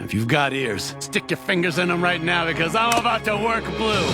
If you've got ears, stick your fingers in them right now because I'm about to work blue.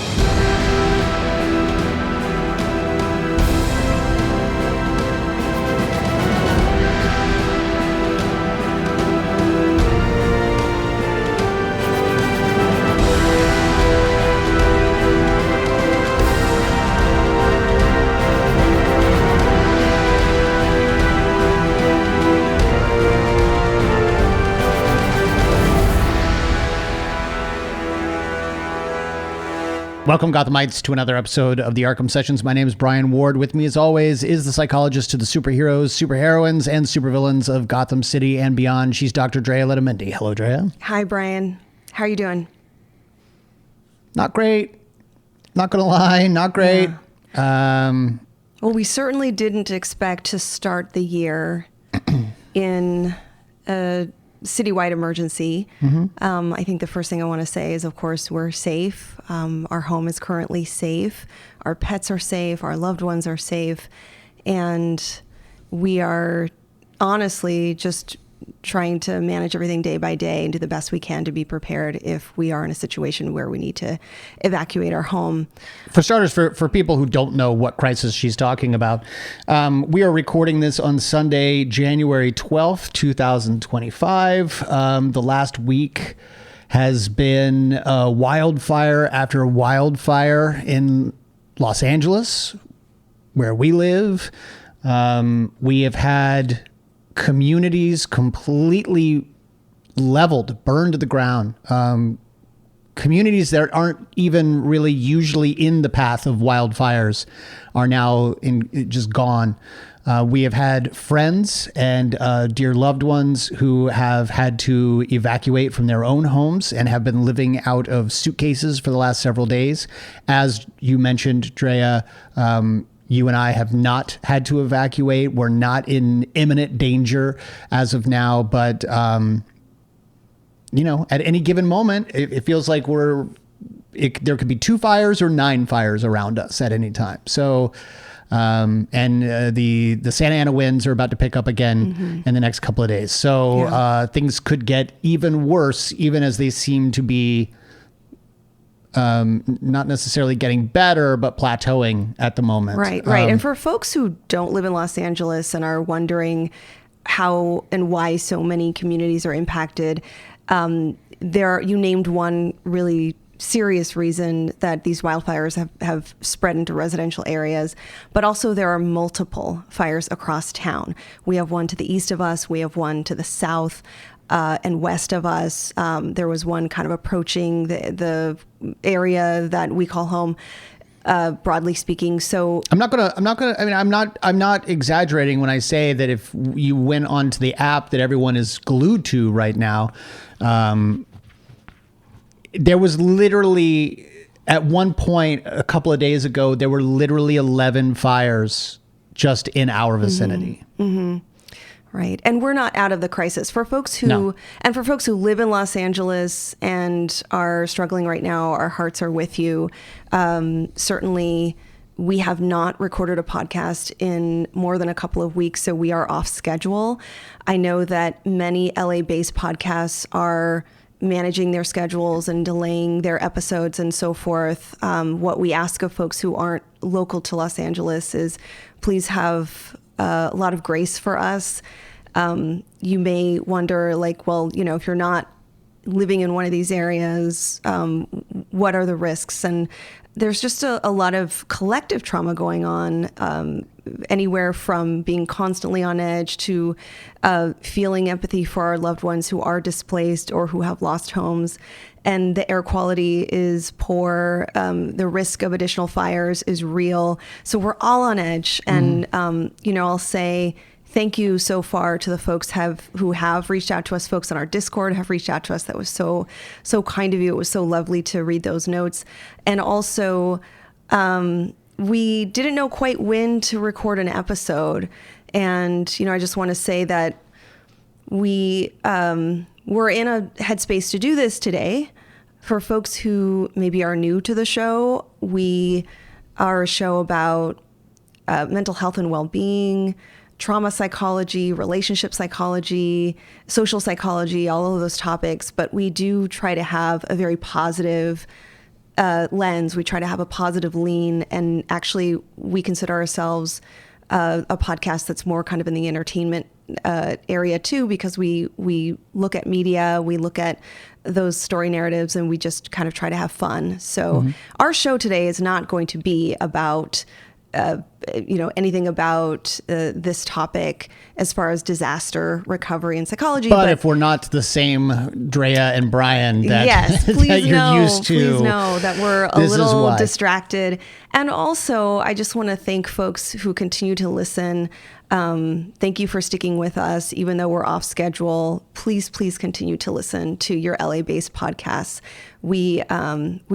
Welcome, Gothamites, to another episode of the Arkham Sessions. My name is Brian Ward. With me, as always, is the psychologist to the superheroes, superheroines, and supervillains of Gotham City and beyond. She's Dr. Drea Letamendi. Hello, Drea. Hi, Brian. How are you doing? Not great. Not going to lie. Not great. Yeah. Well, we certainly didn't expect to start the year in a citywide emergency. Mm-hmm. I think the first thing I want to say is, of course, we're safe. Our home is currently safe. Our pets are safe. Our loved ones are safe. And we are honestly just trying to manage everything day by day and do the best we can to be prepared if we are in a situation where we need to evacuate our home. For starters, for people who don't know what crisis she's talking about, we are recording this on Sunday, January 12th, 2025. The last week has been wildfire after wildfire in Los Angeles, where we live. We have had communities completely leveled, burned to the ground. Communities that aren't even really usually in the path of wildfires are now just gone. We have had friends and dear loved ones who have had to evacuate from their own homes and have been living out of suitcases for the last several days. As you mentioned, Drea, you and I have not had to evacuate. We're not in imminent danger as of now, but at any given moment, it feels like there could be 2 fires or 9 fires around us at any time. So, the Santa Ana winds are about to pick up again in the next couple of days. So things could get even worse, even as they seem to be not necessarily getting better, but plateauing at the moment. Right. And for folks who don't live in Los Angeles and are wondering how and why so many communities are impacted, you named one really serious reason that these wildfires have spread into residential areas, but also there are multiple fires across town. We have one to the east of us. We have one to the south and west of us. There was one kind of approaching the area that we call home, broadly speaking. So I'm not exaggerating when I say that if you went onto the app that everyone is glued to right now, there was literally, at one point a couple of days ago, there were literally 11 fires just in our vicinity. Mm-hmm. Right. And we're not out of the crisis. For folks who live in Los Angeles and are struggling right now, our hearts are with you. Certainly, we have not recorded a podcast in more than a couple of weeks, so we are off schedule. I know that many LA-based podcasts are managing their schedules and delaying their episodes and so forth. What we ask of folks who aren't local to Los Angeles is please have a lot of grace for us. You may wonder, if you're not living in one of these areas, what are the risks? And there's just a lot of collective trauma going on, anywhere from being constantly on edge to feeling empathy for our loved ones who are displaced or who have lost homes. And the air quality is poor. The risk of additional fires is real. So we're all on edge. And, I'll say thank you so far to the folks who have reached out to us. Folks on our Discord have reached out to us. That was so kind of you. It was so lovely to read those notes. And also, we didn't know quite when to record an episode. And, I just want to say that we're in a headspace to do this today. For folks who maybe are new to the show, we are a show about mental health and well-being, trauma psychology, relationship psychology, social psychology, all of those topics. But we do try to have a very positive lens. We try to have a positive lean, and actually we consider ourselves a podcast that's more kind of in the entertainment area too, because we look at media, we look at those story narratives, and we just kind of try to have fun. So our show today is not going to be about anything about this topic as far as disaster recovery and psychology. But if we're not the same Drea and Brian that, yes, please that you're know, used to, please know that we're a little distracted. And also, I just want to thank folks who continue to listen. Thank you for sticking with us, even though we're off schedule. Please continue to listen to your LA-based podcasts. We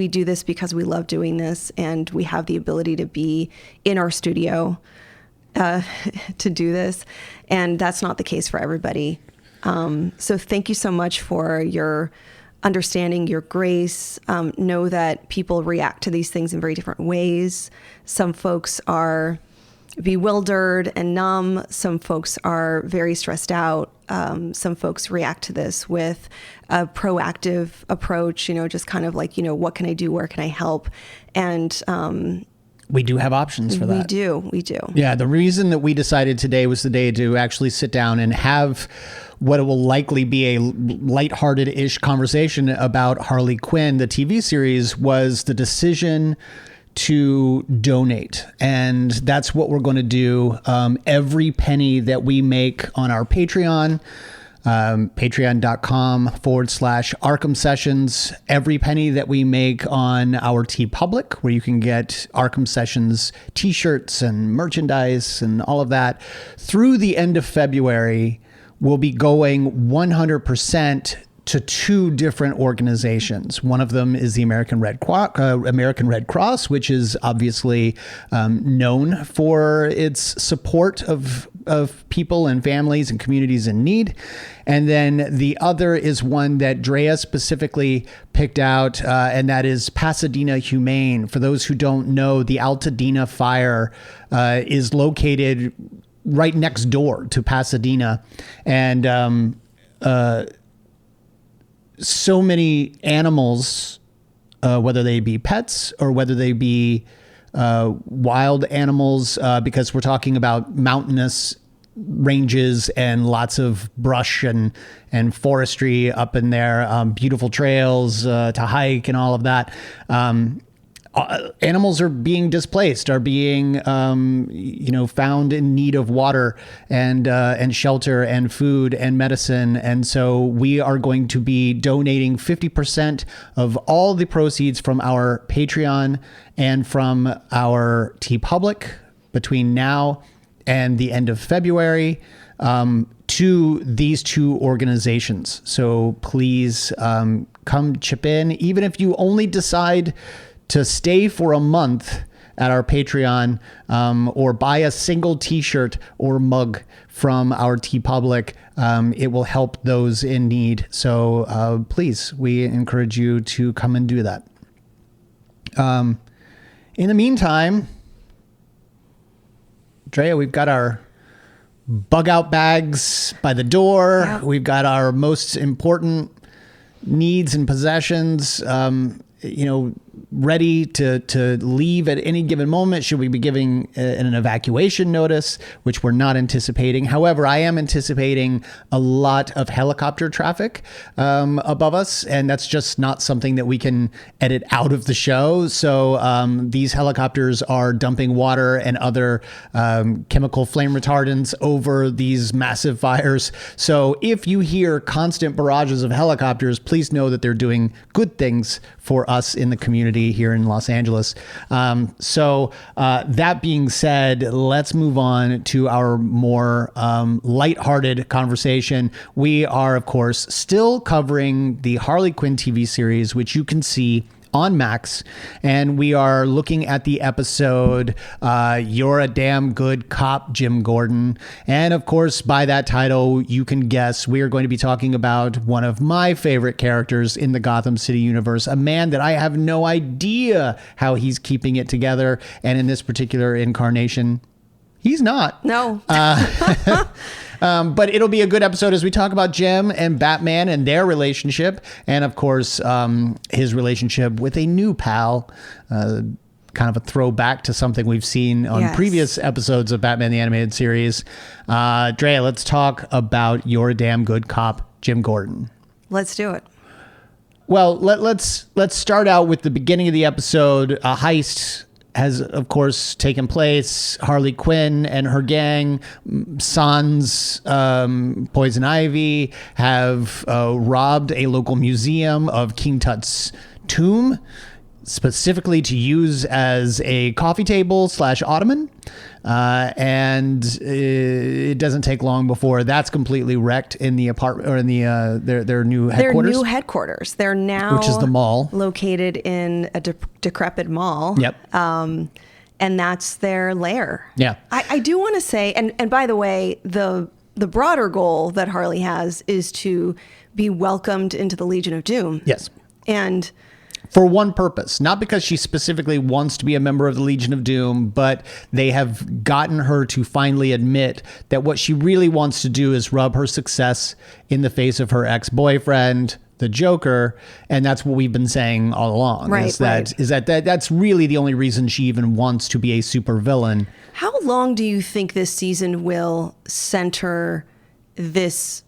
do this because we love doing this, and we have the ability to be in our studio to do this, and that's not the case for everybody. So thank you so much for your understanding, your grace. Know that people react to these things in very different ways. Some folks are bewildered and numb. Some folks are very stressed out. Some folks react to this with a proactive approach, just kind of like, what can I do? Where can I help? And we do have options for that. We do. Yeah, the reason that we decided today was the day to actually sit down and have what will likely be a lighthearted-ish conversation about Harley Quinn, the TV series, was the decision to donate. And that's what we're going to do. Every penny that we make on our Patreon, patreon.com/Arkham Sessions, every penny that we make on our TeePublic, where you can get Arkham Sessions t-shirts and merchandise and all of that, through the end of February, will be going 100% to two different organizations. One of them is the American Red Cross, which is obviously known for its support of people and families and communities in need. And then the other is one that Drea specifically picked out, and that is Pasadena Humane. For those who don't know, the Altadena fire is located right next door to Pasadena. And so many animals, whether they be pets or whether they be wild animals, because we're talking about mountainous ranges and lots of brush and forestry up in there, beautiful trails to hike and all of that. Animals are being displaced, are being, found in need of water and shelter and food and medicine. And so we are going to be donating 50% of all the proceeds from our Patreon and from our TeePublic between now and the end of February to these two organizations. So please come chip in, even if you only decide to stay for a month at our Patreon, or buy a single t-shirt or mug from our TeePublic. It will help those in need. So please, we encourage you to come and do that. In the meantime, Drea, we've got our bug out bags by the door. Yep. We've got our most important needs and possessions, ready to leave at any given moment. Should we be giving an evacuation notice, which we're not anticipating? However, I am anticipating a lot of helicopter traffic above us, and that's just not something that we can edit out of the show. So these helicopters are dumping water and other chemical flame retardants over these massive fires. So if you hear constant barrages of helicopters, please know that they're doing good things for us in the community here in Los Angeles. So that being said, let's move on to our more lighthearted conversation. We are, of course, still covering the Harley Quinn TV series, which you can see on Max, and we are looking at the episode You're a Damn Good Cop, Jim Gordon. And of course, by that title, you can guess we are going to be talking about one of my favorite characters in the Gotham City universe, a man that I have no idea how he's keeping it together. And in this particular incarnation, He's not. No. But it'll be a good episode as we talk about Jim and Batman and their relationship. And, of course, his relationship with a new pal. Kind of a throwback to something we've seen on previous episodes of Batman the Animated Series. Drea, let's talk about You're a Damn Good Cop, Jim Gordon. Let's do it. Well, let's start out with the beginning of the episode. A heist has, of course, taken place. Harley Quinn and her gang, Sans, Poison Ivy, have robbed a local museum of King Tut's tomb, specifically to use as a coffee table / ottoman. And it doesn't take long before that's completely wrecked in the apartment or in the their new headquarters. Their new headquarters. They're now, which is the mall, located in a decrepit mall. Yep. And that's their lair. Yeah. I do want to say, and by the way, the broader goal that Harley has is to be welcomed into the Legion of Doom. Yes. And for one purpose, not because she specifically wants to be a member of the Legion of Doom, but they have gotten her to finally admit that what she really wants to do is rub her success in the face of her ex-boyfriend, the Joker, and that's what we've been saying all along. Right, is that's really the only reason she even wants to be a supervillain. How long do you think this season will center this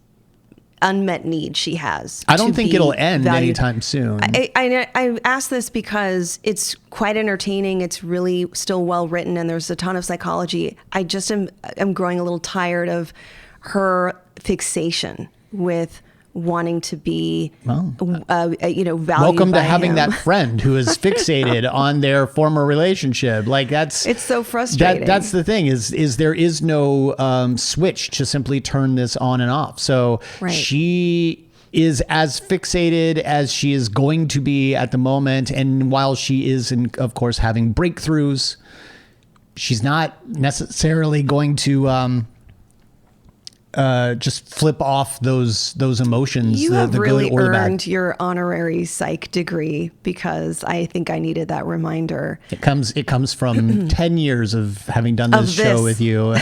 unmet need she has? I don't think it'll end anytime soon. I ask this because it's quite entertaining. It's really still well written, and there's a ton of psychology. I just am growing a little tired of her fixation with wanting to be, valued welcome by to having him. that friend who is fixated on their former relationship. Like it's so frustrating. That's the thing is there is no switch to simply turn this on and off. So she is as fixated as she is going to be at the moment. And while she is, of course, having breakthroughs, she's not necessarily going to just flip off those emotions. You have the really good or the bad. earned your honorary psych degree, because I think I needed that reminder. It comes from 10 years of having done this show with you.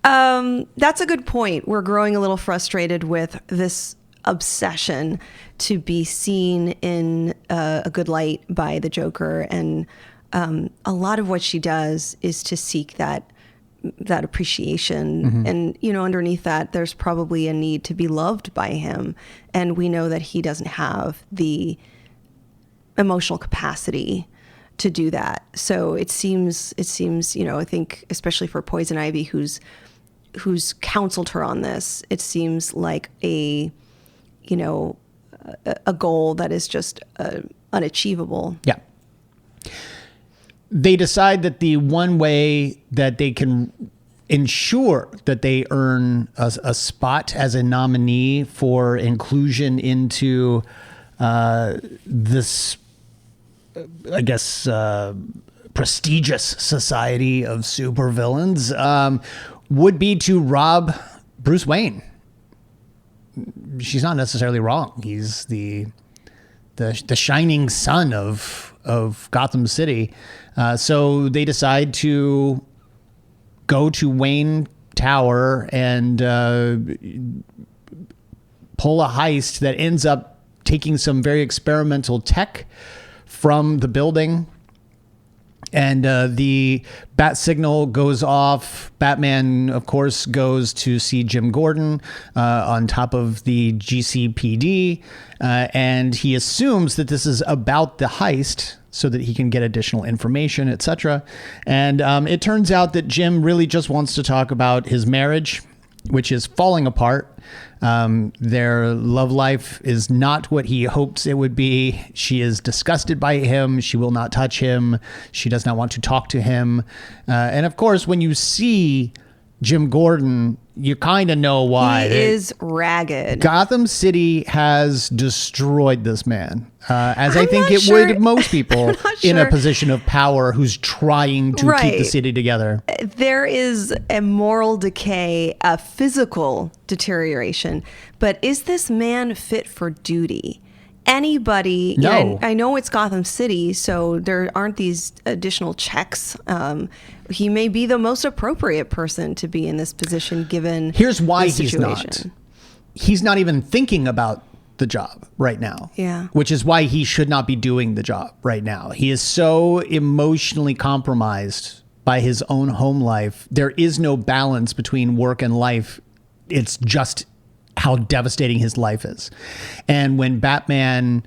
That's a good point. We're growing a little frustrated with this obsession to be seen in a good light by the Joker. And a lot of what she does is to seek that appreciation. Mm-hmm. And, underneath that, there's probably a need to be loved by him. And we know that he doesn't have the emotional capacity to do that. So it seems, I think, especially for Poison Ivy, who's counseled her on this, it seems like a goal that is just unachievable. Yeah. They decide that the one way that they can ensure that they earn a spot as a nominee for inclusion into this, I guess, prestigious society of supervillains would be to rob Bruce Wayne. She's not necessarily wrong. He's the shining sun of Gotham City. So they decide to go to Wayne Tower and pull a heist that ends up taking some very experimental tech from the building. And the bat signal goes off. Batman, of course, goes to see Jim Gordon on top of the GCPD. And he assumes that this is about the heist so that he can get additional information, etc. And it turns out that Jim really just wants to talk about his marriage, which is falling apart. Their love life is not what he hopes it would be. She is disgusted by him. She will not touch him. She does not want to talk to him. And of course, when you see Jim Gordon, you kind of know why. He is ragged. Gotham City has destroyed this man, as I think it sure. would most people in a position of power who's trying to keep the city together. There is a moral decay, a physical deterioration, but is this man fit for duty? anybody. No. And I know it's Gotham City, so there aren't these additional checks. He may be the most appropriate person to be in this position given. Here's why the he's not. situation. He's not even thinking about the job right now. Yeah. Which is why he should not be doing the job right now. He is so emotionally compromised by his own home life. There is no balance between work and life. It's just how devastating his life is. And when Batman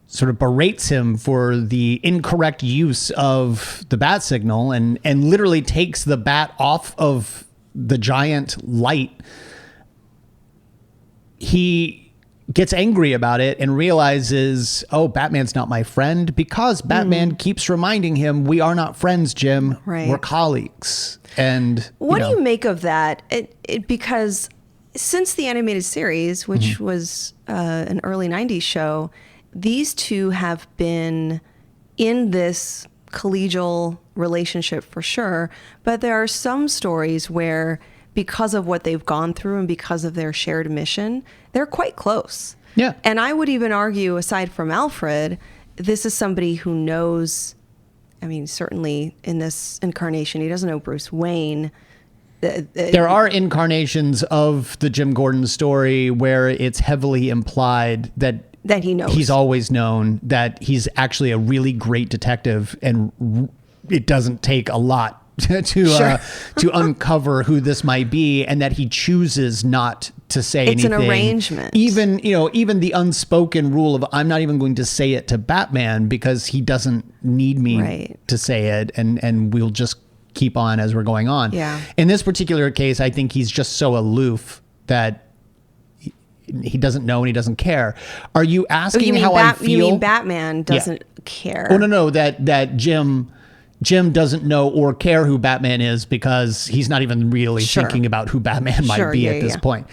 sort of berates him for the incorrect use of the bat signal and literally takes the bat off of the giant light, he gets angry about it and realizes, oh, Batman's not my friend, because Batman keeps reminding him, we are not friends, Jim. Right. We're colleagues. And What do you make of that? Because since the animated series, which was an early 90s show, these two have been in this collegial relationship for sure. But there are some stories where, because of what they've gone through and because of their shared mission, they're quite close. Yeah. And I would even argue, aside from Alfred, this is somebody who knows, I mean, certainly in this incarnation, he doesn't know Bruce Wayne. There are incarnations of the Jim Gordon story where it's heavily implied that he knows. He's always known that he's actually a really great detective, and it doesn't take a lot to uncover who this might be, and that he chooses not to say anything. It's an arrangement. Even the unspoken rule of, I'm not even going to say it to Batman because he doesn't need me to say it, and we'll just keep on as we're going on. Yeah. In this particular case, I think he's just so aloof that he doesn't know and he doesn't care. Are you asking how I feel? You mean Batman doesn't care? Oh, no, that Jim doesn't know or care who Batman is because he's not even really thinking about who Batman might be at this point.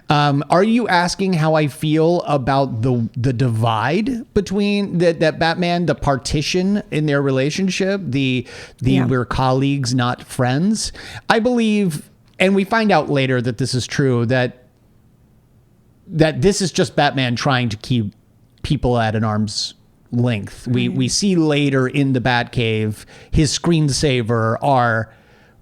Are you asking how I feel about the divide between that Batman, the partition in their relationship, the we're colleagues, not friends? I believe, and we find out later that this is true, that this is just Batman trying to keep people at an arm's length. We see later in the Batcave, his screensaver are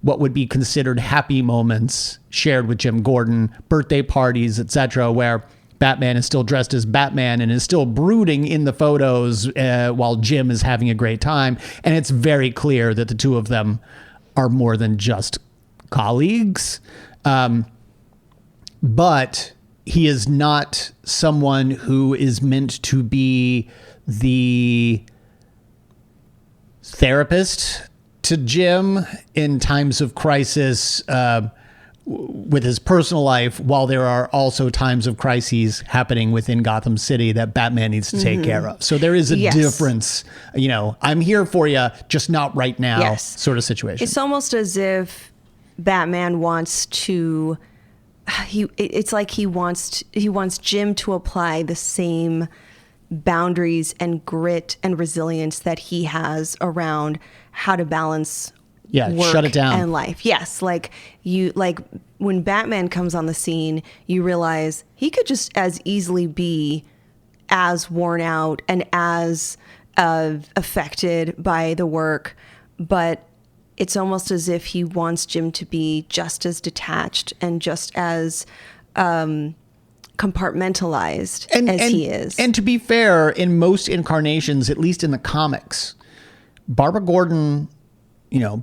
what would be considered happy moments shared with Jim Gordon, birthday parties, etc., where Batman is still dressed as Batman and is still brooding in the photos while Jim is having a great time. And it's very clear that the two of them are more than just colleagues. But he is not someone who is meant to be the therapist to Jim in times of crisis with his personal life, while there are also times of crises happening within Gotham City that Batman needs to take care of. So there is a difference, I'm here for you, just not right now sort of situation. It's almost as if Batman wants to... It's like he wants Jim to apply the same boundaries and grit and resilience that he has around how to balance work shut it down and life. Yes, like when Batman comes on the scene, you realize he could just as easily be as worn out and as affected by the work, but it's almost as if he wants Jim to be just as detached and just as compartmentalized as he is. And to be fair, in most incarnations, at least in the comics, Barbara Gordon,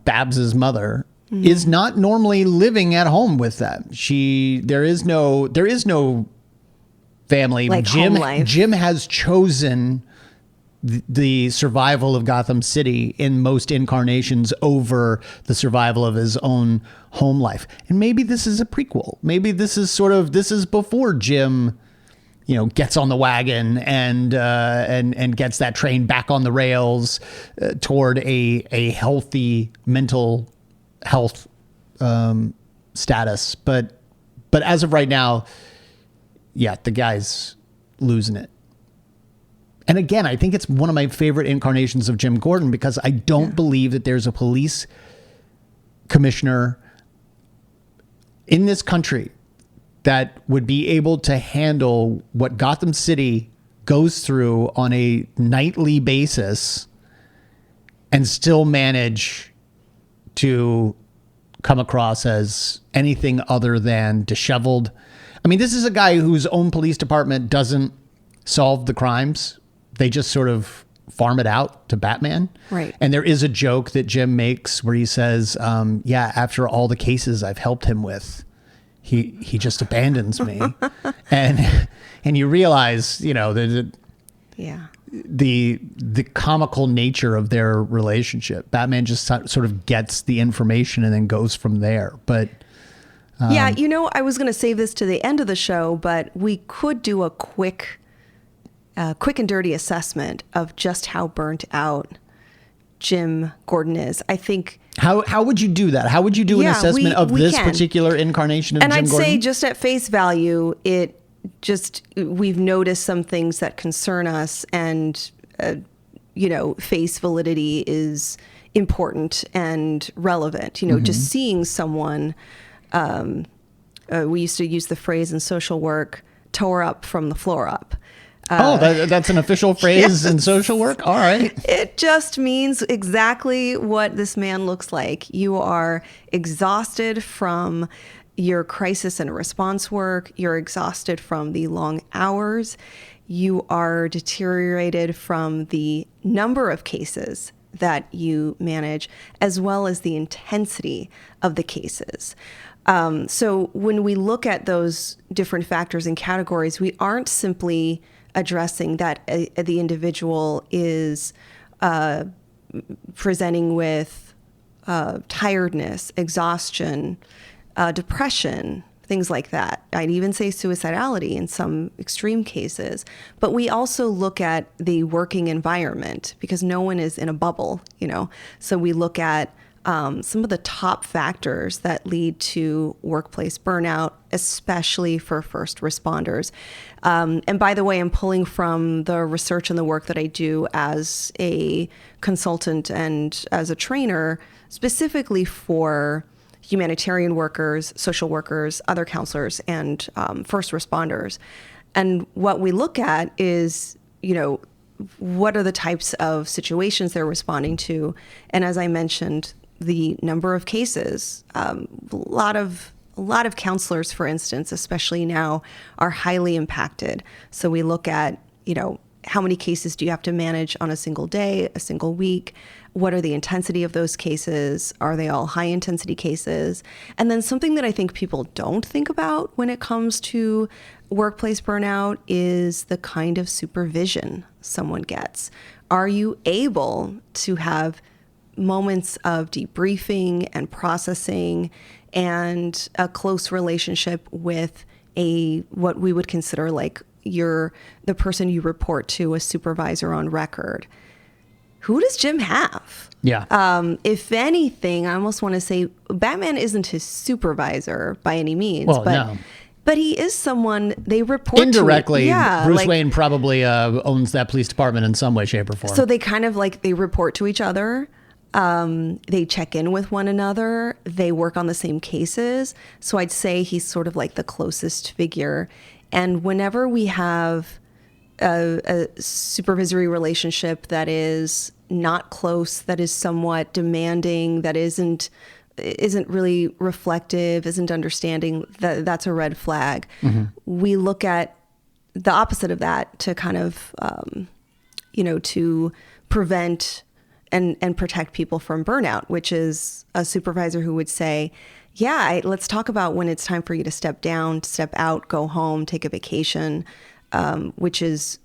Babs's mother, is not normally living at home with them. There is no family. Like home life. Jim has chosen the survival of Gotham City in most incarnations over the survival of his own home life. And maybe this is a prequel. Maybe this is before Jim, gets on the wagon and gets that train back on the rails toward a healthy mental health status. But as of right now, the guy's losing it. And again, I think it's one of my favorite incarnations of Jim Gordon because I don't believe that there's a police commissioner in this country that would be able to handle what Gotham City goes through on a nightly basis and still manage to come across as anything other than disheveled. I mean, this is a guy whose own police department doesn't solve the crimes. They just sort of farm it out to Batman. Right. And there is a joke that Jim makes where he says, after all the cases I've helped him with, he just abandons me. and you realize, the comical nature of their relationship. Batman just sort of gets the information and then goes from there. But I was going to save this to the end of the show, but we could do a quick and dirty assessment of just how burnt out Jim Gordon is. I think. How would you do that? How would you do an assessment of this particular incarnation of Jim Gordon? And I'd say just at face value, we've noticed some things that concern us, and face validity is important and relevant. Just seeing someone. We used to use the phrase in social work, tore up from the floor up. That's an official phrase in social work? All right. It just means exactly what this man looks like. You are exhausted from your crisis and response work. You're exhausted from the long hours. You are deteriorated from the number of cases that you manage, as well as the intensity of the cases. So when we look at those different factors and categories, we aren't simply addressing that the individual is presenting with tiredness, exhaustion, depression, things like that. I'd even say suicidality in some extreme cases. But we also look at the working environment, because no one is in a bubble, So we look at some of the top factors that lead to workplace burnout, especially for first responders. And by the way, I'm pulling from the research and the work that I do as a consultant and as a trainer, specifically for humanitarian workers, social workers, other counselors, and first responders. And what we look at is, what are the types of situations they're responding to? And as I mentioned, the number of cases, a lot of counselors, for instance, especially now, are highly impacted. So we look at, how many cases do you have to manage on a single day, a single week? What are the intensity of those cases? Are they all high intensity cases? And then something that I think people don't think about when it comes to workplace burnout is the kind of supervision someone gets. Are you able to have moments of debriefing and processing and a close relationship with what we would consider like the person you report to, a supervisor on record? Who does Jim have? Yeah. If anything, I almost want to say Batman isn't his supervisor by any means. Well, no. But he is someone they report indirectly. To. Yeah, Bruce Wayne probably owns that police department in some way, shape, or form. So they kind of they report to each other. They check in with one another. They work on the same cases. So I'd say he's sort of like the closest figure. And whenever we have a supervisory relationship that is not close, that is somewhat demanding, that isn't really reflective, isn't understanding, that's a red flag. Mm-hmm. We look at the opposite of that to kind of, to prevent and protect people from burnout, which is a supervisor who would say, let's talk about when it's time for you to step down, step out, go home, take a vacation, which is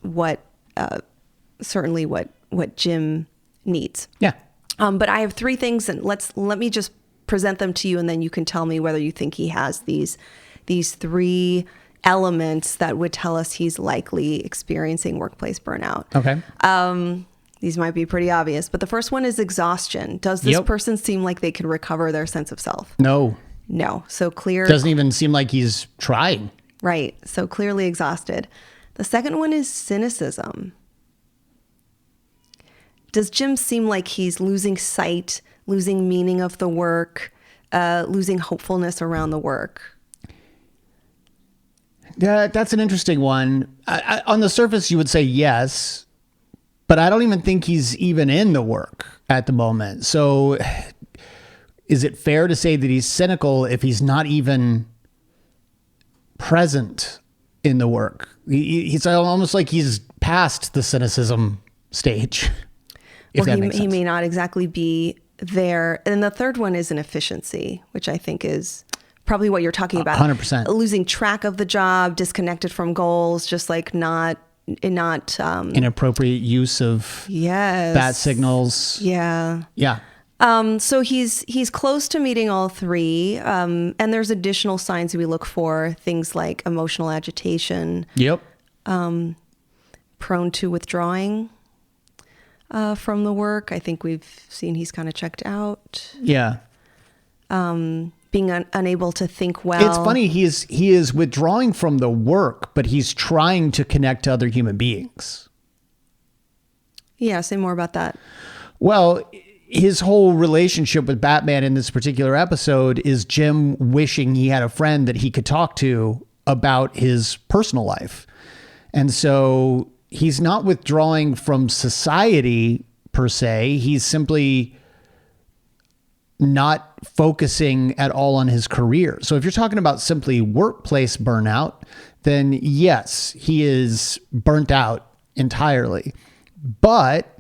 certainly what Jim needs. Yeah. But I have three things, and let me just present them to you, and then you can tell me whether you think he has these three elements that would tell us he's likely experiencing workplace burnout. Okay. These might be pretty obvious, but the first one is exhaustion. Does this person seem like they can recover their sense of self? No. So clear. Doesn't even seem like he's trying. Right. So clearly exhausted. The second one is cynicism. Does Jim seem like he's losing sight, losing meaning of the work, losing hopefulness around the work? Yeah, that's an interesting one. On the surface, you would say yes, but I don't even think he's even in the work at the moment. So is it fair to say that he's cynical if he's not even present in the work? He's almost like he's past the cynicism stage. If that makes sense. He may not exactly be there. And the third one is an efficiency, which I think is probably what you're talking about. 100%. Losing track of the job, disconnected from goals, just like not inappropriate use of bat signals. Yeah. Yeah. So he's close to meeting all three. And there's additional signs we look for, things like emotional agitation. Yep. Prone to withdrawing from the work. I think we've seen he's kind of checked out. Yeah. Being unable to think well. It's funny. He is withdrawing from the work, but he's trying to connect to other human beings. Yeah. Say more about that. Well, his whole relationship with Batman in this particular episode is Jim wishing he had a friend that he could talk to about his personal life. And so he's not withdrawing from society per se. He's simply not focusing at all on his career. So if you're talking about simply workplace burnout, then yes, he is burnt out entirely. But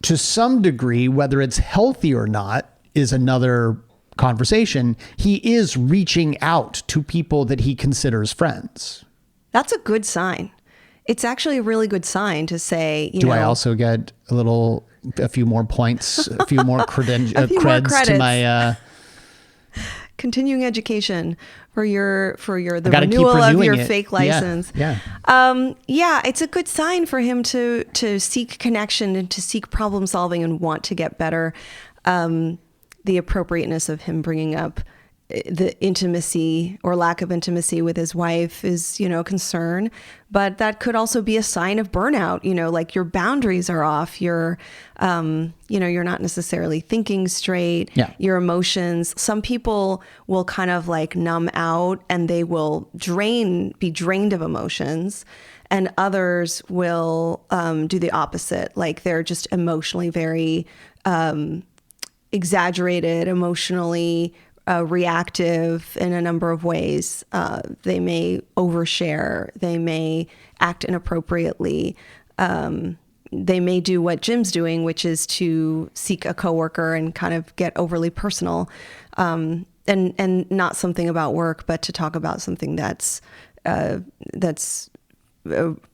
to some degree, whether it's healthy or not is another conversation. He is reaching out to people that he considers friends. That's a good sign. It's actually a really good sign to say, Do I also get a few more points, a few more creds to my continuing education for the renewal of your fake license. Yeah. It's a good sign for him to seek connection and to seek problem solving and want to get better. The appropriateness of him bringing up the intimacy or lack of intimacy with his wife is, a concern, but that could also be a sign of burnout. Like your boundaries are off. You're not necessarily thinking straight. Yeah. Your emotions. Some people will kind of like numb out and they will be drained of emotions, and others will do the opposite. Like they're just emotionally very exaggerated, emotionally reactive in a number of ways. They may overshare. They may act inappropriately. They may do what Jim's doing, which is to seek a coworker and kind of get overly personal, and not something about work, but to talk about something that's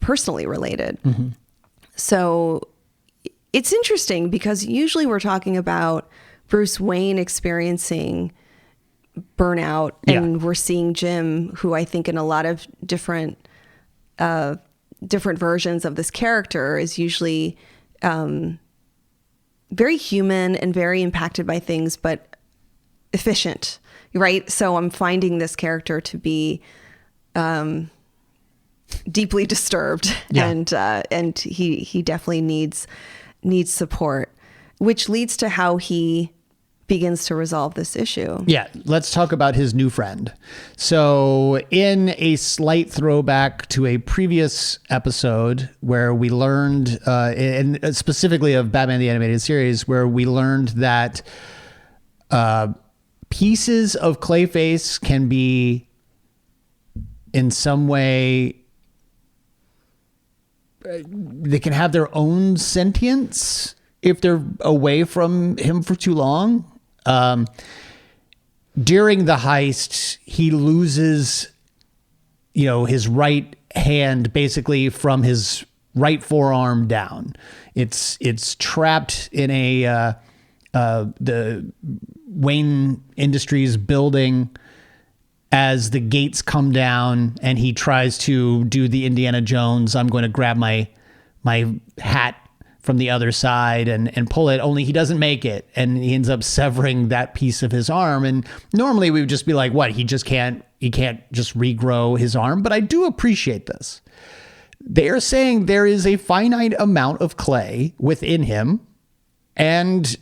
personally related. Mm-hmm. So it's interesting because usually we're talking about Bruce Wayne experiencing burnout, and we're seeing Jim, who I think in a lot of different versions of this character is usually very human and very impacted by things, but efficient, right? So I'm finding this character to be deeply disturbed, and he definitely needs support, which leads to how he begins to resolve this issue. Yeah, let's talk about his new friend. So in a slight throwback to a previous episode where we learned, and specifically of Batman the Animated Series, where we learned that pieces of Clayface can be in some way, they can have their own sentience if they're away from him for too long. During the heist, he loses, his right hand basically from his right forearm down. It's trapped in the Wayne Industries building as the gates come down, and he tries to do the Indiana Jones, I'm going to grab my hat from the other side and pull it, only he doesn't make it, and he ends up severing that piece of his arm. And normally we would just be like, what, he can't just regrow his arm? But I do appreciate this. They're saying there is a finite amount of clay within him, and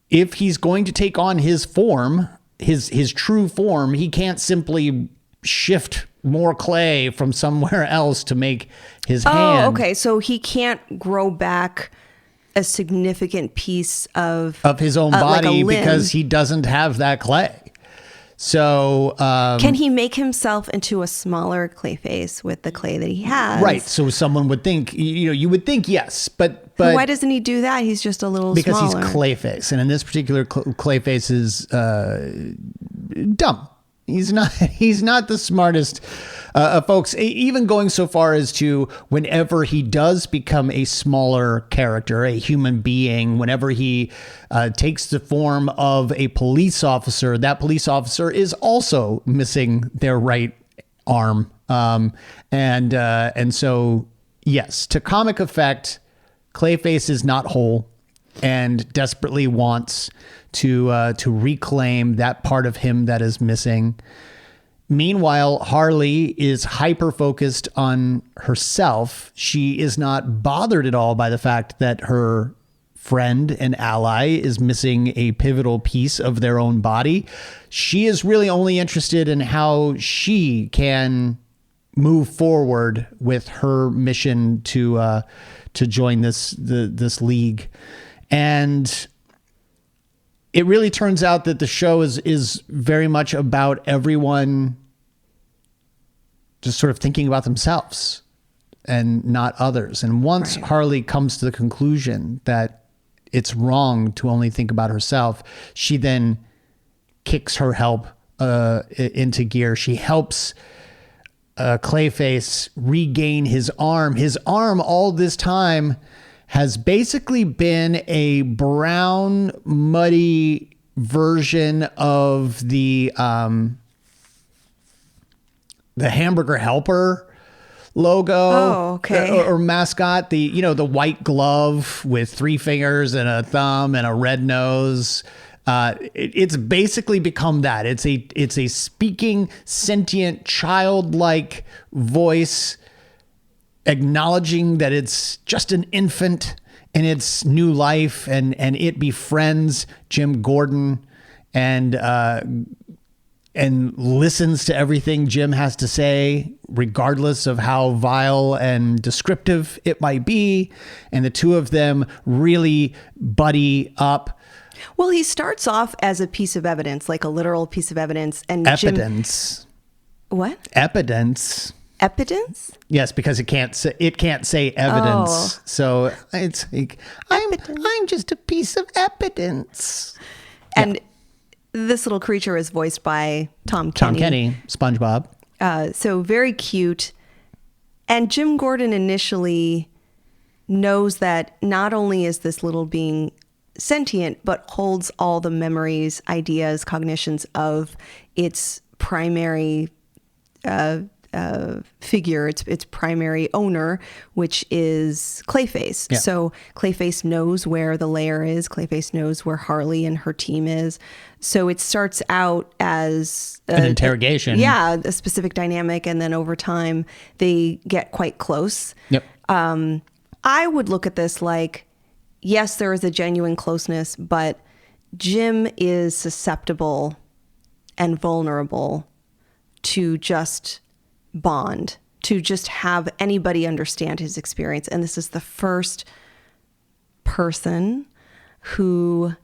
if he's going to take on his form, his true form, he can't simply shift more clay from somewhere else to make his Oh, hand. okay. So he can't grow back a significant piece of His own like a body limb. because he doesn't have that clay. So Can he make himself into a smaller clay face with the clay that he has? right. So someone would think, you would think yes, but Why doesn't he do that? He's just a little because smaller. he's Clayface, and in this particular Clayface is dumb. He's not. He's not the smartest, folks. Even going so far as to whenever he does become a smaller character, a human being, whenever he takes the form of a police officer, that police officer is also missing their right arm, and so yes, to comic effect, Clayface is not whole and desperately wants to reclaim that part of him that is missing. Meanwhile, Harley is hyper focused on herself. She is not bothered at all by the fact that her friend and ally is missing a pivotal piece of their own body. She is really only interested in how she can move forward with her mission to join this league. And it really turns out that the show is very much about everyone just sort of thinking about themselves and not others. And once Harley comes to the conclusion that it's wrong to only think about herself, she then kicks her help into gear. She helps Clayface regain his arm. His arm all this time has basically been a brown, muddy version of the Hamburger Helper logo. Oh, okay. Or mascot, the white glove with 3 fingers and a thumb and a red nose. It's basically become that. It's a speaking, sentient, childlike voice acknowledging that it's just an infant in its new life, and it befriends Jim Gordon and listens to everything Jim has to say, regardless of how vile and descriptive it might be. And the two of them really buddy up. Well, he starts off as a piece of evidence, like a literal piece of evidence. And Evidence. What? Evidence. Evidence? Yes, because it can't say evidence. Oh. So it's like, I'm just a piece of evidence. And this little creature is voiced by Tom Kenny. Tom Kenny, SpongeBob. So very cute. And Jim Gordon initially knows that not only is this little being sentient, but holds all the memories, ideas, cognitions of its primary figure, its primary owner, which is Clayface. Yeah. So Clayface knows where the lair is. Clayface knows where Harley and her team is. So it starts out as An interrogation. a specific dynamic, and then over time they get quite close. Yep. I would look at this like, yes, there is a genuine closeness, but Jim is susceptible and vulnerable to just bond, to just have anybody understand his experience. And this is the first person who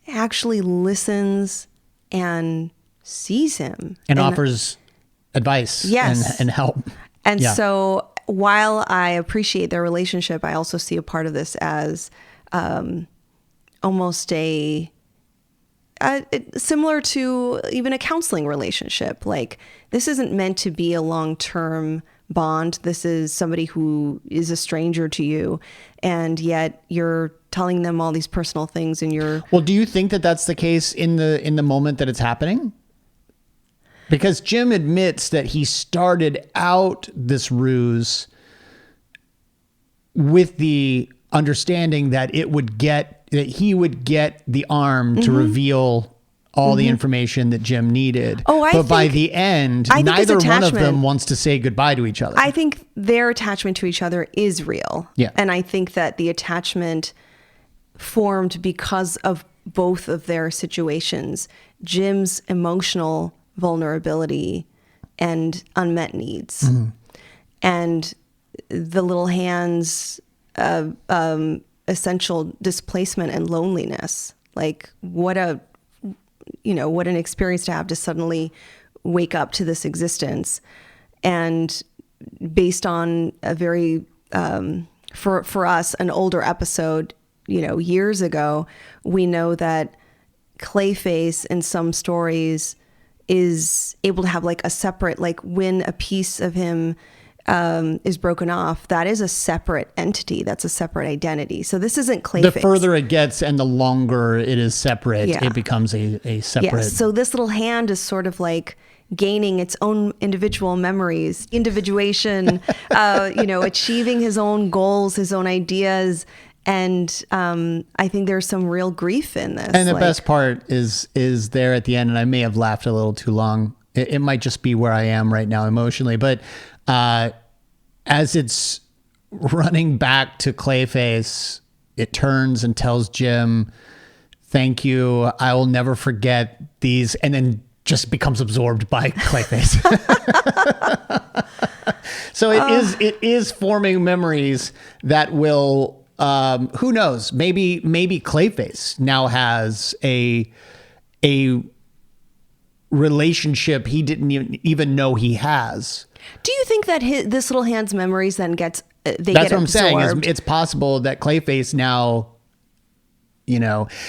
actually listens and sees him. And offers advice and help. And so while I appreciate their relationship, I also see a part of this as almost similar to even a counseling relationship. Like, this isn't meant to be a long-term bond. This is somebody who is a stranger to you, and yet you're telling them all these personal things, and Well, do you think that that's the case in the moment that it's happening? Because Jim admits that he started out this ruse with the understanding that he would get the arm to reveal all the information that Jim needed. But by the end, neither one of them wants to say goodbye to each other. I think their attachment to each other is real. Yeah. And I think that the attachment formed because of both of their situations. Jim's emotional vulnerability and unmet needs. And the little hand's essential displacement and loneliness. Like what an experience to have to suddenly wake up to this existence. And based on a very, for us, an older episode, years ago, we know that Clayface in some stories is able to have like a separate, like when a piece of him is broken off, that is a separate entity. That's a separate identity. So this isn't Clayface. The further it gets and the longer it is separate, it becomes a separate. Yeah. So this little hand is sort of like gaining its own individual memories, individuation, achieving his own goals, his own ideas. And I think there's some real grief in this. And the best part is there at the end, and I may have laughed a little too long. It might just be where I am right now emotionally, but as it's running back to Clayface, it turns and tells Jim, "Thank you. I will never forget these," and then just becomes absorbed by Clayface. So it is forming memories that will. Who knows? Maybe Clayface now has a relationship he didn't even know he has. Do you think that this little hand's memories then get That's absorbed? what I'm saying. Is it's possible that Clayface now,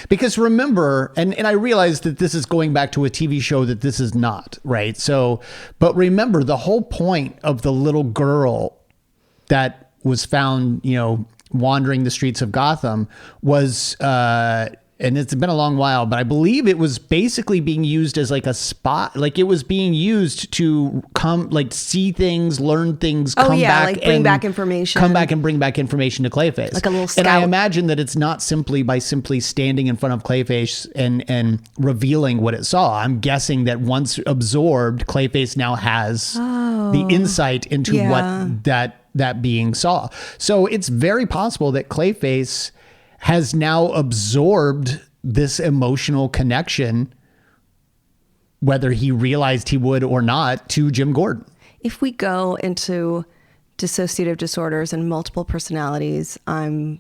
because remember, and I realize that this is going back to a TV show that this is not, right? So, but remember, the whole point of the little girl that was found, wandering the streets of Gotham was, and it's been a long while, but I believe it was basically being used as like a spot. Like it was being used to see things, learn things, bring back information. Come back and bring back information to Clayface. Like a little scout. And I imagine that it's not simply by standing in front of Clayface and revealing what it saw. I'm guessing that once absorbed, Clayface now has the insight into what that being saw. So it's very possible that Clayface has now absorbed this emotional connection, whether he realized he would or not, to Jim Gordon. If we go into dissociative disorders and multiple personalities, I'm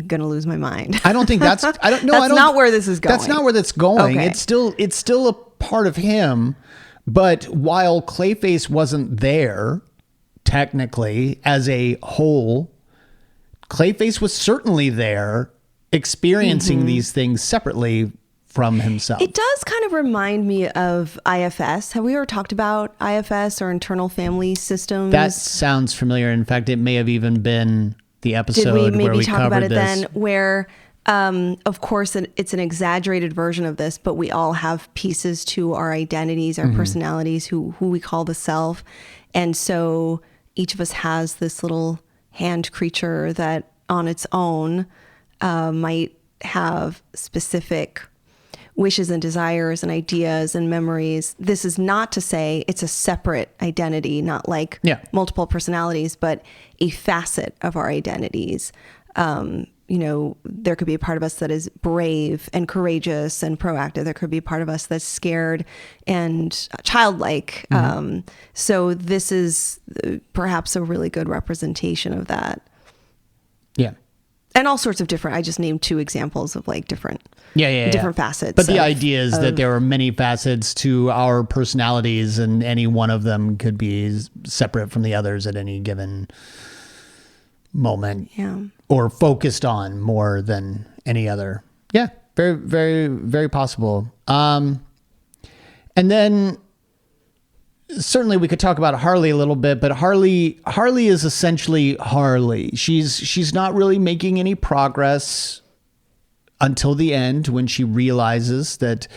going to lose my mind. I don't think that's not where this is going. That's not where that's going. Okay. It's still a part of him, but while Clayface wasn't there technically as a whole, Clayface was certainly there experiencing these things separately from himself. It does kind of remind me of IFS. Have we ever talked about IFS or internal family systems? That sounds familiar. In fact, it may have even been the episode where we covered this. Did we maybe talk about it then? Where, of course, it's an exaggerated version of this, but we all have pieces to our identities, our personalities, who we call the self. And so each of us has this little hand creature that on its own might have specific wishes and desires and ideas and memories. This is not to say it's a separate identity, not like multiple personalities, but a facet of our identities. There could be a part of us that is brave and courageous and proactive. There could be a part of us that's scared and childlike. So this is perhaps a really good representation of that. Yeah. And all sorts of different, I just named 2 examples of like different facets. But the idea is that there are many facets to our personalities, and any one of them could be separate from the others at any given moment. Yeah. Or focused on more than any other. Yeah. Very, very, very possible. And then certainly we could talk about Harley a little bit, but Harley is essentially Harley. She's not really making any progress until the end, when she realizes that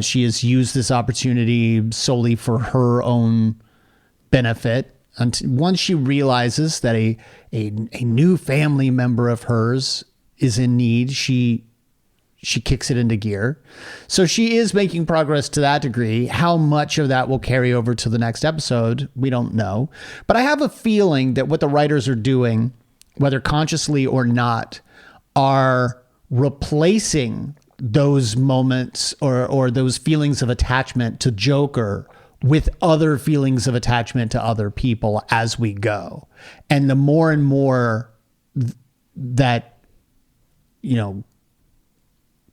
she has used this opportunity solely for her own benefit. And once she realizes that a new family member of hers is in need, she kicks it into gear. So she is making progress to that degree. How much of that will carry over to the next episode, we don't know. But I have a feeling that what the writers are doing, whether consciously or not, are replacing those moments or those feelings of attachment to Joker with other feelings of attachment to other people as we go. And the more and more that,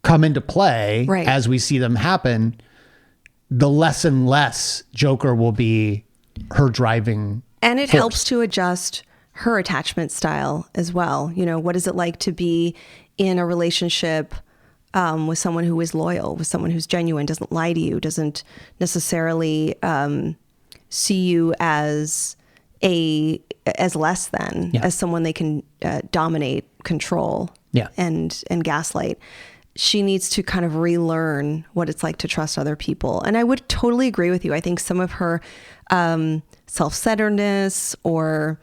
come into play as we see them happen, the less and less Joker will be her driving And it force. helps to adjust her attachment style as well. What is it like to be in a relationship with someone who is loyal, with someone who's genuine, doesn't lie to you, doesn't necessarily see you as less than, as someone they can dominate, control, and gaslight. She needs to kind of relearn what it's like to trust other people. And I would totally agree with you. I think some of her self-centeredness or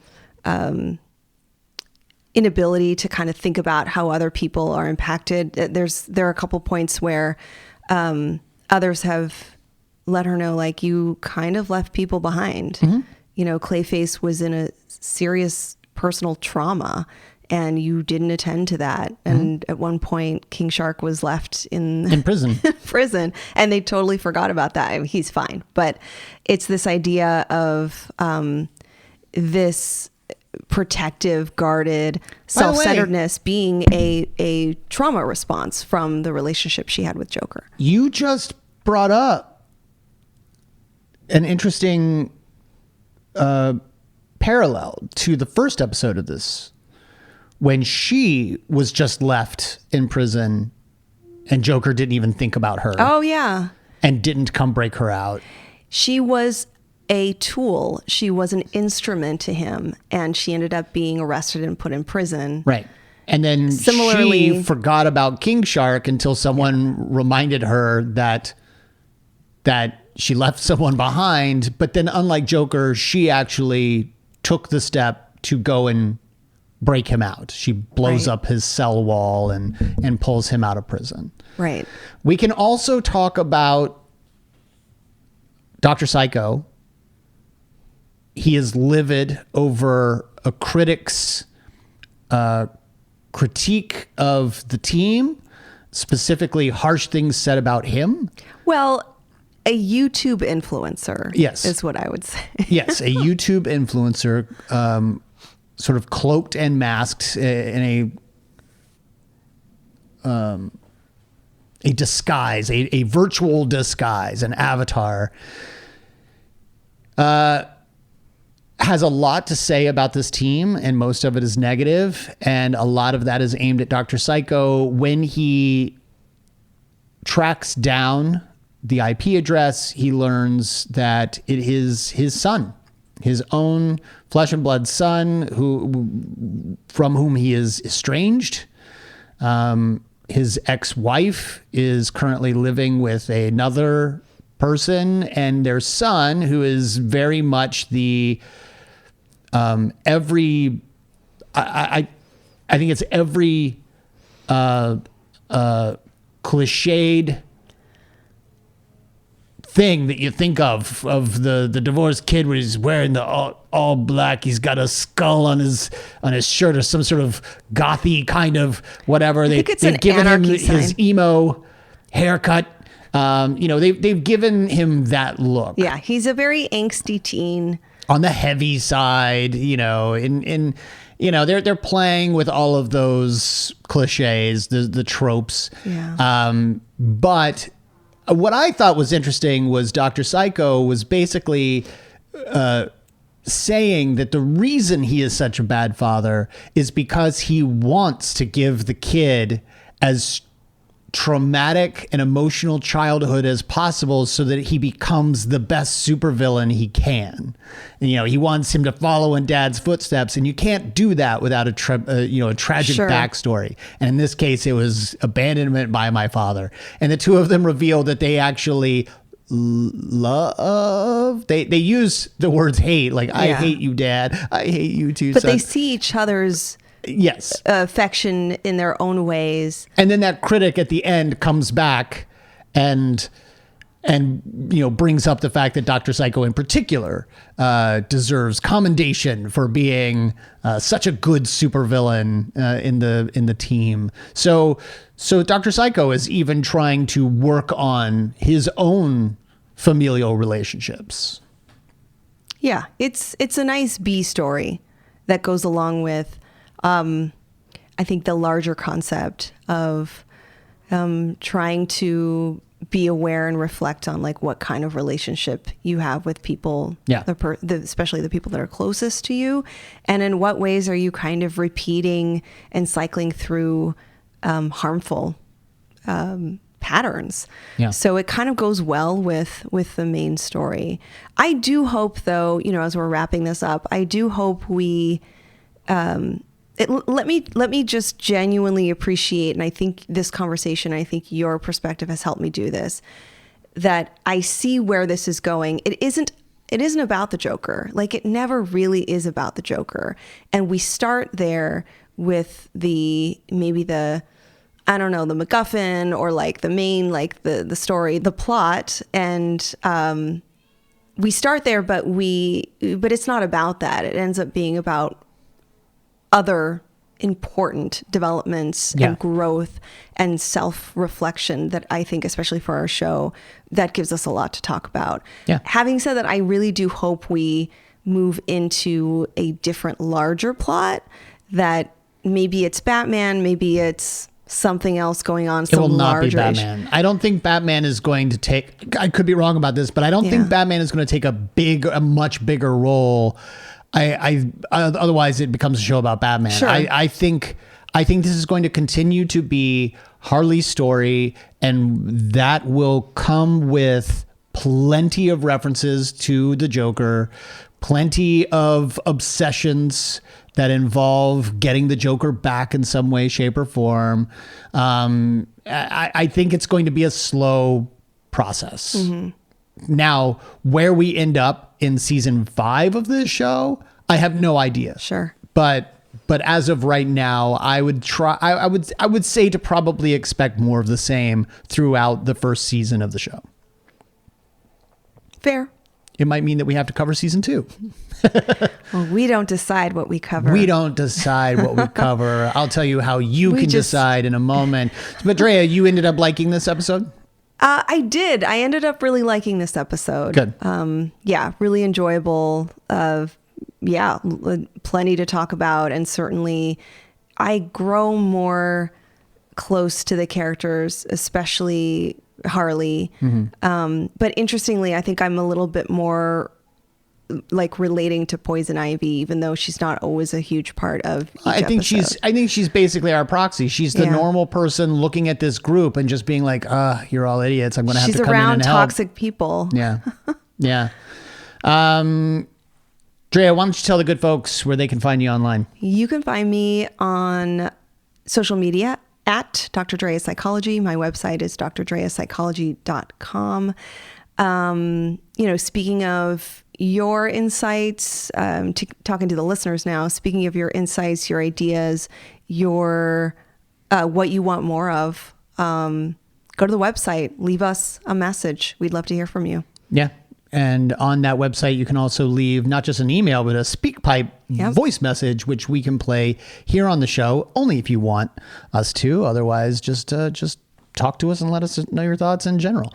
inability to kind of think about how other people are impacted. There are a couple points where others have let her know, like, you kind of left people behind. Clayface was in a serious personal trauma and you didn't attend to that. And at one point, King Shark was left in prison. prison, and they totally forgot about that. I mean, he's fine. But it's this idea of this protective, guarded self-centeredness being a trauma response from the relationship she had with Joker. You just brought up an interesting parallel to the first episode of this, when she was just left in prison and Joker didn't even think about her. Oh, yeah. And didn't come break her out. She was a tool. She was an instrument to him, and she ended up being arrested and put in prison. Right. And then she forgot about King Shark until someone reminded her that she left someone behind. But then, unlike Joker, she actually took the step to go and break him out. She blows up his cell wall and pulls him out of prison. Right. We can also talk about Dr. Psycho. He is livid over a critic's critique of the team, specifically harsh things said about him. Well, a YouTube influencer. Yes. Is what I would say. Yes, a YouTube influencer, sort of cloaked and masked in a disguise, a virtual disguise, an avatar, has a lot to say about this team, and most of it is negative, and a lot of that is aimed at Dr. Psycho. When he tracks down the IP address, he learns that it is his son, his own flesh and blood son, from whom he is estranged. His ex-wife is currently living with another person, and their son, who is very much the I think it's every cliched thing that you think of the divorced kid where he's wearing the all black. He's got a skull on his shirt or some sort of gothy kind of whatever. They've given him his emo haircut. They've given him that look. Yeah, he's a very angsty teen. On the heavy side, they're playing with all of those cliches, the tropes. Yeah. But what I thought was interesting was Dr. Psycho was basically saying that the reason he is such a bad father is because he wants to give the kid as traumatic and emotional childhood as possible so that he becomes the best supervillain he can. And, he wants him to follow in dad's footsteps, and you can't do that without a tragic backstory. And in this case, it was abandonment by my father. And the two of them reveal that they actually love. They use the words hate, like, I hate you, Dad. I hate you too, But son. they see each other's affection in their own ways. And then that critic at the end comes back and brings up the fact that Dr. Psycho in particular deserves commendation for being such a good supervillain in the team. So Dr. Psycho is even trying to work on his own familial relationships. Yeah, it's a nice B story that goes along with, I think, the larger concept of trying to be aware and reflect on like what kind of relationship you have with people, especially the people that are closest to you, and in what ways are you kind of repeating and cycling through harmful patterns. Yeah. So it kind of goes well with the main story. I do hope, though, as we're wrapping this up, I do hope we let me just genuinely appreciate, and I think this conversation, I think your perspective has helped me do this, that I see where this is going. It isn't about the Joker. Like, it never really is about the Joker. And we start there with the MacGuffin, or like the main, like the story, the plot. And we start there, but it's not about that. It ends up being about other important developments and growth and self-reflection that I think, especially for our show, that gives us a lot to talk about. Yeah. Having said that, I really do hope we move into a different, larger plot, that maybe it's Batman, maybe it's something else going on. It will not be Batman. I don't think Batman is going to take, I could be wrong about this, but I don't think Batman is going to take a much bigger role. Otherwise it becomes a show about Batman. Sure. I think this is going to continue to be Harley's story, and that will come with plenty of references to the Joker, plenty of obsessions that involve getting the Joker back in some way, shape, or form. I think it's going to be a slow process. Mm-hmm. Now, where we end up in season 5 of this show, I have no idea. Sure. But as of right now, I would say to probably expect more of the same throughout the first season of the show. Fair. It might mean that we have to cover season 2. Well, we don't decide what we cover. We don't decide what we cover. I'll tell you how you can decide in a moment. But Drea, you ended up liking this episode? I did. I ended up really liking this episode. Good. Really enjoyable. Plenty to talk about. And certainly I grow more close to the characters, especially Harley. Mm-hmm. But interestingly, I think I'm a little bit more like relating to Poison Ivy, even though she's not always a huge part of each episode. I think she's basically our proxy. She's the normal person looking at this group and just being like, you're all idiots. I'm going to have to come in and help. She's around toxic people. Yeah. Yeah. Drea, why don't you tell the good folks where they can find you online? You can find me on social media at Dr. Drea Psychology. My website is drdreapsychology.com. Speaking of your insights, talking to the listeners now, speaking of your insights, your ideas, your what you want more of, go to the website, leave us a message. We'd love to hear from you. Yeah. And on that website, you can also leave not just an email, but a SpeakPipe voice message, which we can play here on the show, only if you want us to. Otherwise, just talk to us and let us know your thoughts in general.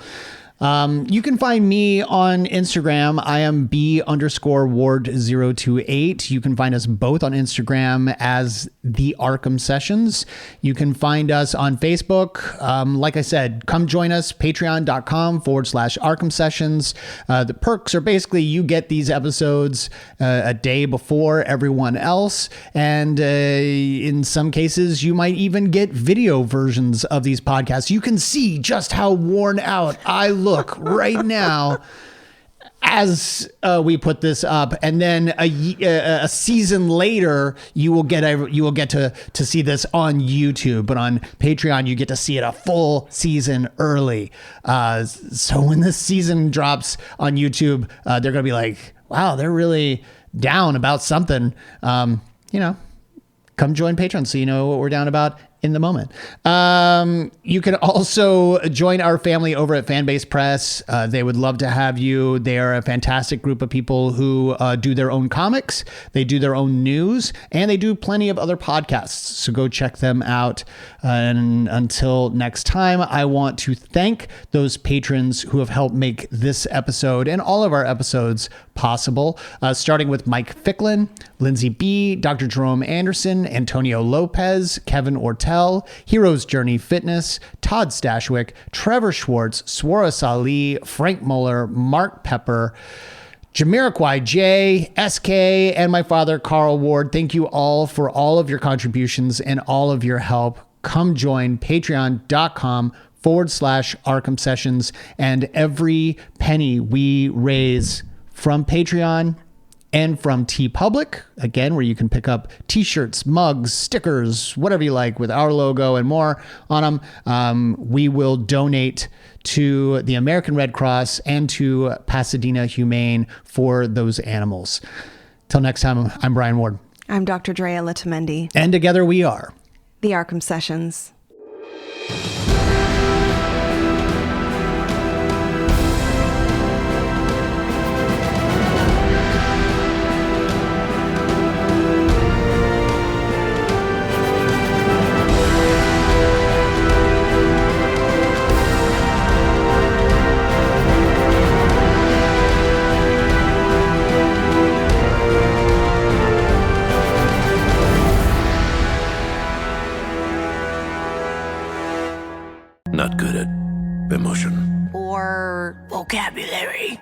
You can find me on Instagram. I am B_Ward028. You can find us both on Instagram as The Arkham Sessions. You can find us on Facebook. Like I said, come join us, patreon.com/Arkham Sessions. The perks are basically you get these episodes a day before everyone else. And in some cases, you might even get video versions of these podcasts. You can see just how worn out I look right now as we put this up, and then a season later you will get to see this on YouTube, but on Patreon you get to see it a full season early. So when this season drops on YouTube, they're gonna be like, wow, they're really down about something. Come join Patreon so you know what we're down about in the moment. You can also join our family over at Fanbase Press. They would love to have you. They are a fantastic group of people who do their own comics, they do their own news, and they do plenty of other podcasts. So go check them out. And until next time, I want to thank those patrons who have helped make this episode and all of our episodes possible, starting with Mike Ficklin, Lindsay B., Dr. Jerome Anderson, Antonio Lopez, Kevin Ortel, Hero's Journey Fitness, Todd Stashwick, Trevor Schwartz, Swara Salih, Frank Muller, Mark Pepper, Jamiroquai J, SK, and my father, Carl Ward. Thank you all for all of your contributions and all of your help. Come join patreon.com/Arkham Sessions, and every penny we raise from Patreon and from TeePublic, again, where you can pick up t-shirts, mugs, stickers, whatever you like with our logo and more on them, we will donate to the American Red Cross and to Pasadena Humane for those animals. Till next time, I'm Brian Ward. I'm Dr. Drea Letamendi. And together we are the Arkham Sessions. Not good at emotion. Or vocabulary.